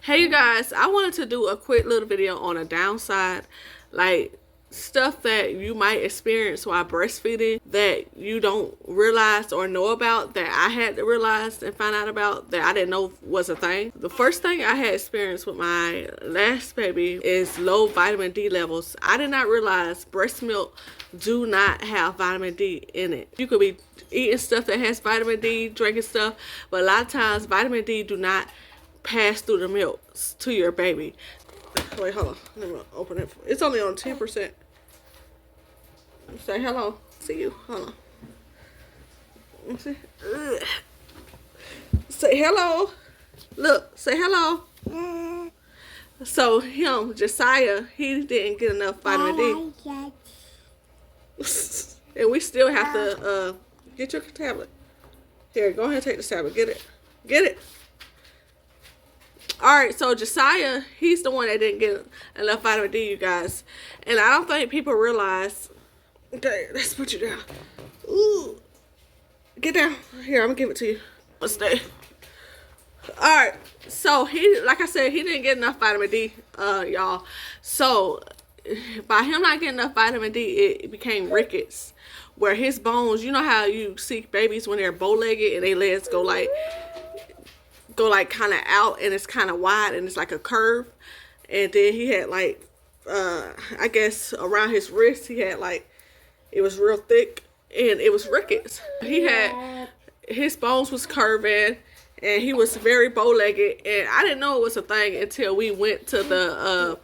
Hey you guys, I wanted to do a quick little video on a downside, like stuff that you might experience while breastfeeding that you don't realize or know about, that I had to realize and find out about, that I didn't know was a thing. The first thing I had experienced with my last baby is low vitamin D levels. I did not realize breast milk do not have vitamin D in it. You could be eating stuff that has vitamin D, drinking stuff, but a lot of times vitamin D do not pass through the milk to your baby. Wait, hold on. Let me open it. It's only on 10%. Say hello. See you. Hold on. Let's see. Ugh. Say hello. Look, say hello. So him, Josiah, he didn't get enough vitamin D. And we still have to get your tablet. Here, go ahead and take the tablet. Get it. Get it. Alright, so Josiah, he's the one that didn't get enough vitamin D, you guys. And I don't think people realize. Okay, let's put you down. Ooh. Get down. Here, I'm going to give it to you. Let's stay. Alright, so he, like I said, he didn't get enough vitamin D, y'all. So, by him not getting enough vitamin D, it became rickets. Where his bones, you know how you see babies when they're bow-legged and their legs go like kind of out and it's kind of wide and it's like a curve. And then he had like I guess around his wrist he had like, it was real thick and it was rickets. He had, his bones was curving and he was very bow-legged, and I didn't know it was a thing until we went to the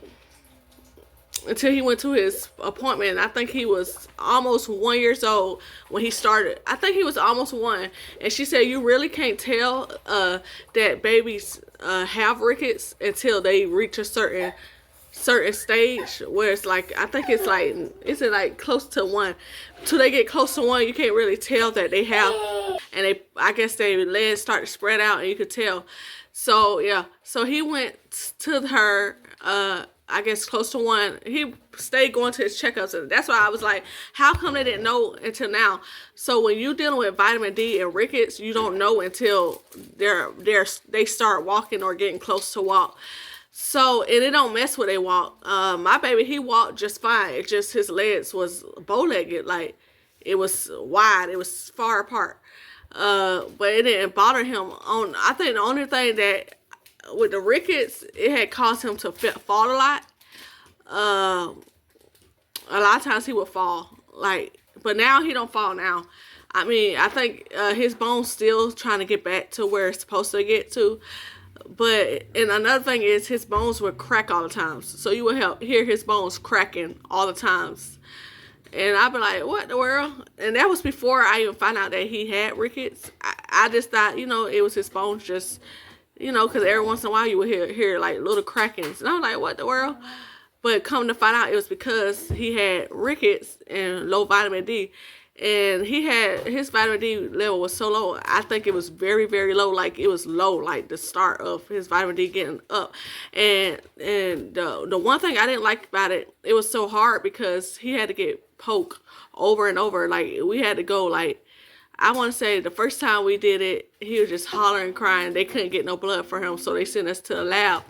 until he went to his appointment. I think he was almost 1 year old when he started. I think he was almost 1. And she said you really can't tell that babies have rickets until they reach a certain stage where it's like, I think it's like, is it like close to 1? Till they get close to 1, you can't really tell that they have. And they, I guess their legs start to spread out and you could tell. So yeah, so he went to her I guess close to 1. He stayed going to his checkups, and that's why I was like, how come they didn't know until now? So when you're dealing with vitamin D and rickets, you don't know until they start walking or getting close to walk. So, and it don't mess with they walk. My baby, he walked just fine. It just, his legs was bow-legged, like it was wide, it was far apart. But it didn't bother him. I think the only thing that with the rickets, it had caused him to fall a lot. A lot of times he would fall, like, but now he don't fall now. I mean, I think his bones still trying to get back to where it's supposed to get to. But, and another thing is his bones would crack all the times. So you would hear his bones cracking all the times. And I'd be like, what the world? And that was before I even found out that he had rickets. I just thought, you know, it was his bones just, you know, because every once in a while you would hear like little crackings. And I was like, what the world? But come to find out, it was because he had rickets and low vitamin D. And he had, his vitamin D level was so low. I think it was very, very low. Like it was low, like the start of his vitamin D getting up. And the one thing I didn't like about it, it was so hard because he had to get poked over and over. Like we had to go like, I want to say the first time we did it, he was just hollering, crying. They couldn't get no blood for him, so they sent us to a lab.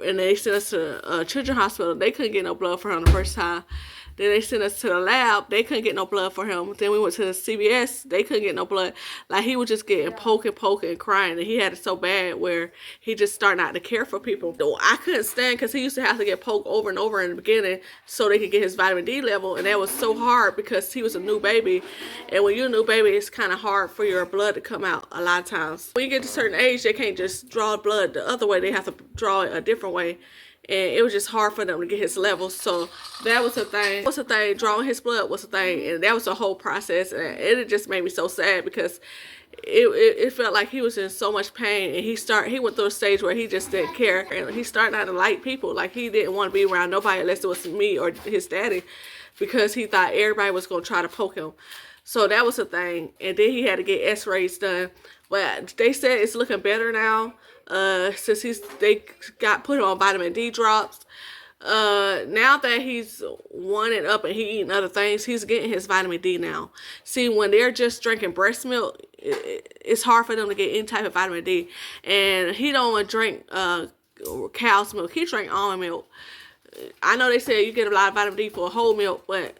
And they sent us to a children's hospital. They couldn't get no blood for him the first time. Then they sent us to the lab. They couldn't get no blood for him. Then we went to the CVS. They couldn't get no blood. Like, he was just getting poking, and crying. And he had it so bad where he just started not to care for people. I couldn't stand, because he used to have to get poked over and over in the beginning so they could get his vitamin D level. And that was so hard because he was a new baby. And when you're a new baby, it's kind of hard for your blood to come out a lot of times. When you get to a certain age, they can't just draw blood the other way. They have to draw it a different way. And it was just hard for them to get his levels. So that was a thing. Drawing his blood was a thing. And that was a whole process. And it just made me so sad because it felt like he was in so much pain. And he went through a stage where he just didn't care. And he started not to like people. Like, he didn't want to be around nobody unless it was me or his daddy. Because he thought everybody was going to try to poke him. So that was a thing. And then he had to get x-rays done. But they said it's looking better now. Since they got put on vitamin D drops. Now that he's 1 and up and he eating other things, he's getting his vitamin D now. See, when they're just drinking breast milk, it's hard for them to get any type of vitamin D. And he don't want to drink cow's milk. He drank almond milk. I know they say you get a lot of vitamin D for whole milk, but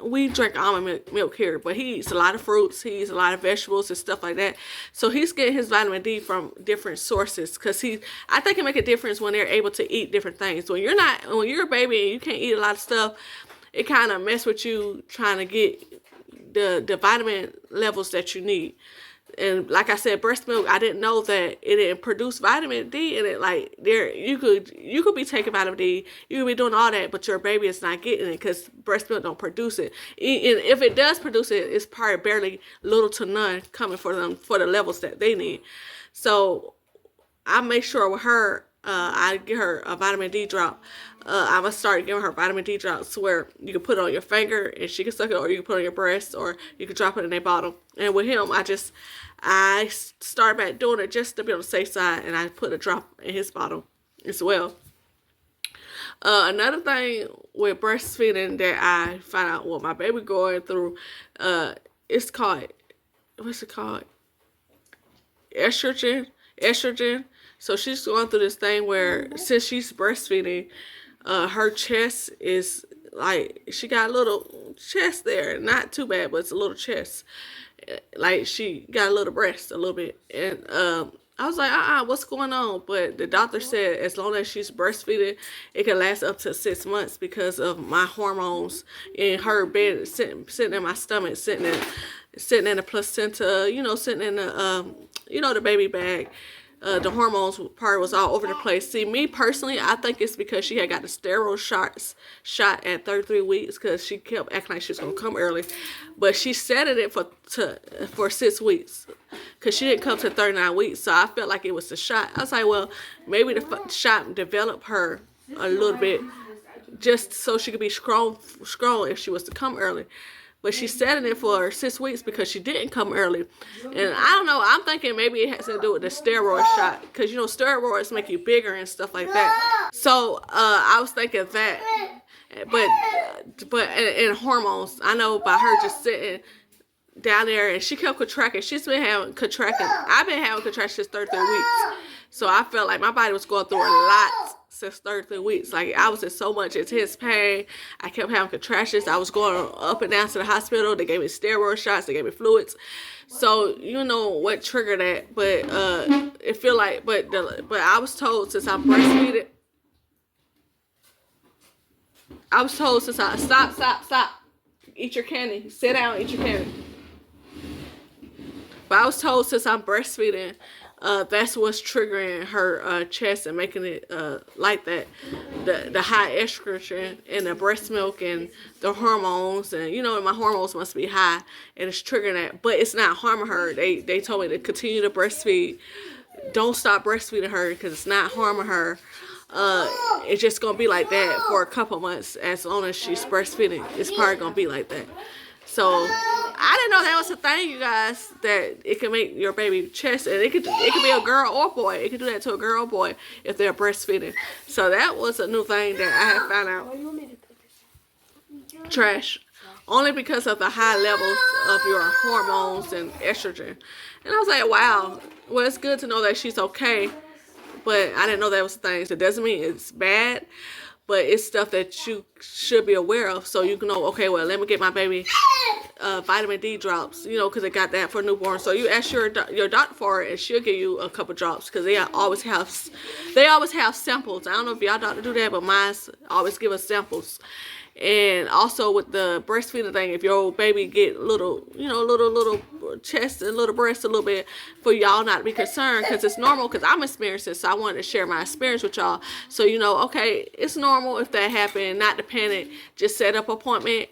we drink almond milk here. But he eats a lot of fruits. He eats a lot of vegetables and stuff like that. So he's getting his vitamin D from different sources. Because I think it make a difference when they're able to eat different things. When you're a baby and you can't eat a lot of stuff, it kind of mess with you trying to get the vitamin levels that you need. And like I said, breast milk, I didn't know that it didn't produce vitamin D in it. Like you could be taking vitamin D, you could be doing all that, but your baby is not getting it because breast milk don't produce it. And if it does produce it, it's probably barely little to none coming for them for the levels that they need. So I make sure with her, I give her a vitamin D drop. I'm going to start giving her vitamin D drops where you can put it on your finger and she can suck it, or you can put it on your breast, or you can drop it in their bottle. And with him, I start back doing it just to be on the safe side, and I put a drop in his bottle as well. Another thing with breastfeeding that I find out what my baby going through, it's called, what's it called? Estrogen. So she's going through this thing where since she's breastfeeding, her chest is like, she got a little chest there. Not too bad, but it's a little chest. Like she got a little breast a little bit. And I was like, what's going on? But the doctor said as long as she's breastfeeding, it can last up to 6 months because of my hormones in her bed, sitting in my stomach, sitting in the placenta, sitting in the, the baby bag. The hormones part was all over the place. See, me personally, I think it's because she had got the steroid shot at 33 weeks because she kept acting like she was going to come early. But she set it for 6 weeks because she didn't come to 39 weeks. So I felt like it was the shot. I was like, well, maybe the shot developed her a little bit just so she could be strong if she was to come early. But she sat in it for 6 weeks because she didn't come early. And I don't know, I'm thinking maybe it has to do with the steroid shot. Because, steroids make you bigger and stuff like that. So, I was thinking that. But in hormones, I know by her just sitting down there, and she kept contracting. She's been having contracting. I've been having contractions 33 weeks. So I felt like my body was going through a lot since 33 weeks. Like, I was in so much intense pain. I kept having contractions. I was going up and down to the hospital. They gave me steroid shots. They gave me fluids. So, what triggered that. But it feel like, but I was told since I'm breastfeeding, stop. Eat your candy. Sit down, eat your candy. But I was told since I'm breastfeeding, that's what's triggering her chest and making it like that. The high estrogen and the breast milk and the hormones, and my hormones must be high, and it's triggering that. But it's not harming her. They told me to continue to breastfeed. Don't stop breastfeeding her because it's not harming her. It's just gonna be like that for a couple months as long as she's breastfeeding. It's probably gonna be like that. So I didn't know that was a thing, you guys, that it can make your baby chest, and it could be a girl or boy. It could do that to a girl or boy if they're breastfeeding. So that was a new thing that I had found out. Trash. Only because of the high levels of your hormones and estrogen. And I was like, wow. Well, it's good to know that she's okay. But I didn't know that was a thing. So it doesn't mean it's bad. But it's stuff that you should be aware of. So you can know, okay, well, let me get my baby vitamin D drops, because they got that for newborn. So you ask your doctor for it, and she'll give you a couple drops because they always have samples. I don't know if y'all doctor do that, but mine always give us samples. And also with the breastfeeding thing, if your baby get little chest and little breast a little bit, for y'all not to be concerned, because it's normal, because I'm experiencing it, so I wanted to share my experience with y'all. So, okay, it's normal if that happened, not to panic, just set up an appointment,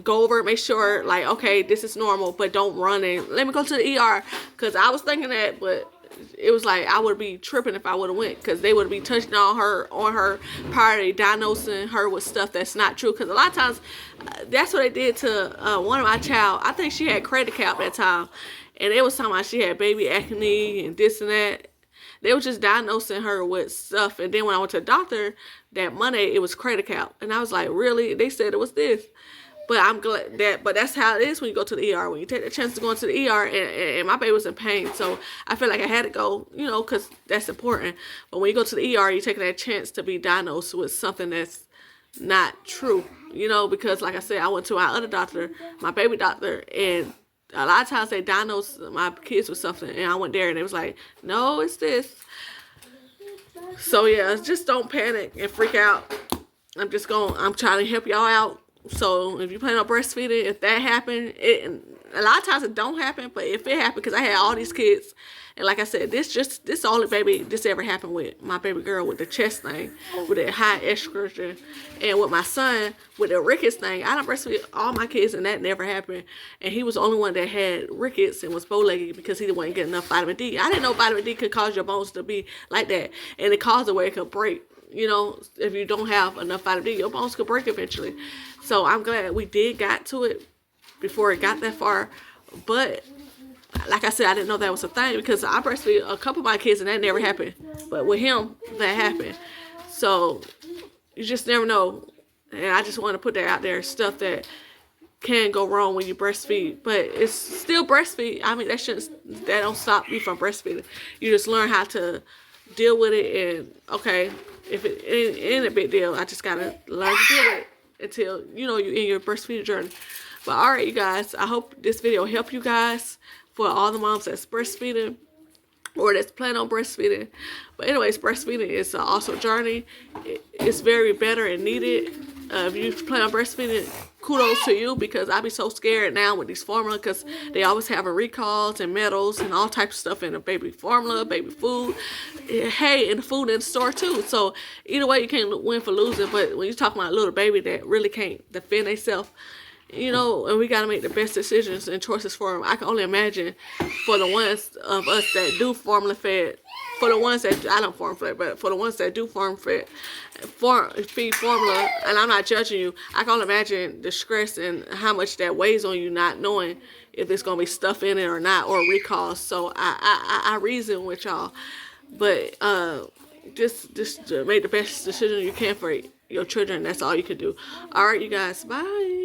go over it, make sure, like, okay, this is normal, but don't run and let me go to the ER, because I was thinking that, but it was like I would be tripping if I would have went, because they would be touching on her prior to diagnosing her with stuff that's not true. Because a lot of times that's what they did to one of my child. I think she had credit cap at that time, and they was talking about she had baby acne and this and that. They were just diagnosing her with stuff, and then when I went to the doctor that Monday, it was credit cap, and I was like, really? They said it was this. But I'm glad but that's how it is when you go to the ER. When you take the chance to go into the ER, and my baby was in pain, so I feel like I had to go, because that's important. But when you go to the ER, you're taking that chance to be diagnosed with something that's not true, because like I said, I went to my other doctor, my baby doctor, and a lot of times they diagnose my kids with something, and I went there and it was like, no, it's this. So yeah, just don't panic and freak out. I'm trying to help y'all out. So if you plan on breastfeeding, if that happened, a lot of times it don't happen, but if it happened, because I had all these kids, and like I said, this the only baby this ever happened with, my baby girl with the chest thing, with the high estrogen, and with my son with the rickets thing. I don't breastfeed all my kids, and that never happened. And he was the only one that had rickets and was bow-legged because he wasn't getting enough vitamin D. I didn't know vitamin D could cause your bones to be like that, and it caused the way it could break. If you don't have enough vitamin D, your bones could break eventually. So I'm glad we got to it before it got that far. But like I said, I didn't know that was a thing because I breastfeed a couple of my kids and that never happened. But with him, that happened. So you just never know. And I just want to put that out there, stuff that can go wrong when you breastfeed. But it's still breastfeed. I mean, that don't stop you from breastfeeding. You just learn how to deal with it, and okay, if it ain't a big deal, I just gotta learn to deal with it until you're in your breastfeeding journey. But all right, you guys, I hope this video helped you guys, for all the moms that's breastfeeding or that's planning on breastfeeding. But anyways, breastfeeding is an awesome journey. It's very better and needed. If you plan on breastfeeding, kudos to you, because I be so scared now with these formula, because they always having recalls and metals and all types of stuff in the baby formula, baby food, hey, and the food in the store too. So either way, you can't win for losing. But when you're talking about a little baby that really can't defend themselves, and we got to make the best decisions and choices for them. I can only imagine for the ones of us that do formula fed, for the ones that, I don't formula fed, but for the ones that do feed formula, and I'm not judging you, I can only imagine the stress and how much that weighs on you, not knowing if there's going to be stuff in it or not, or recalls. So I reason with y'all. But just make the best decision you can for your children. That's all you can do. All right, you guys, bye.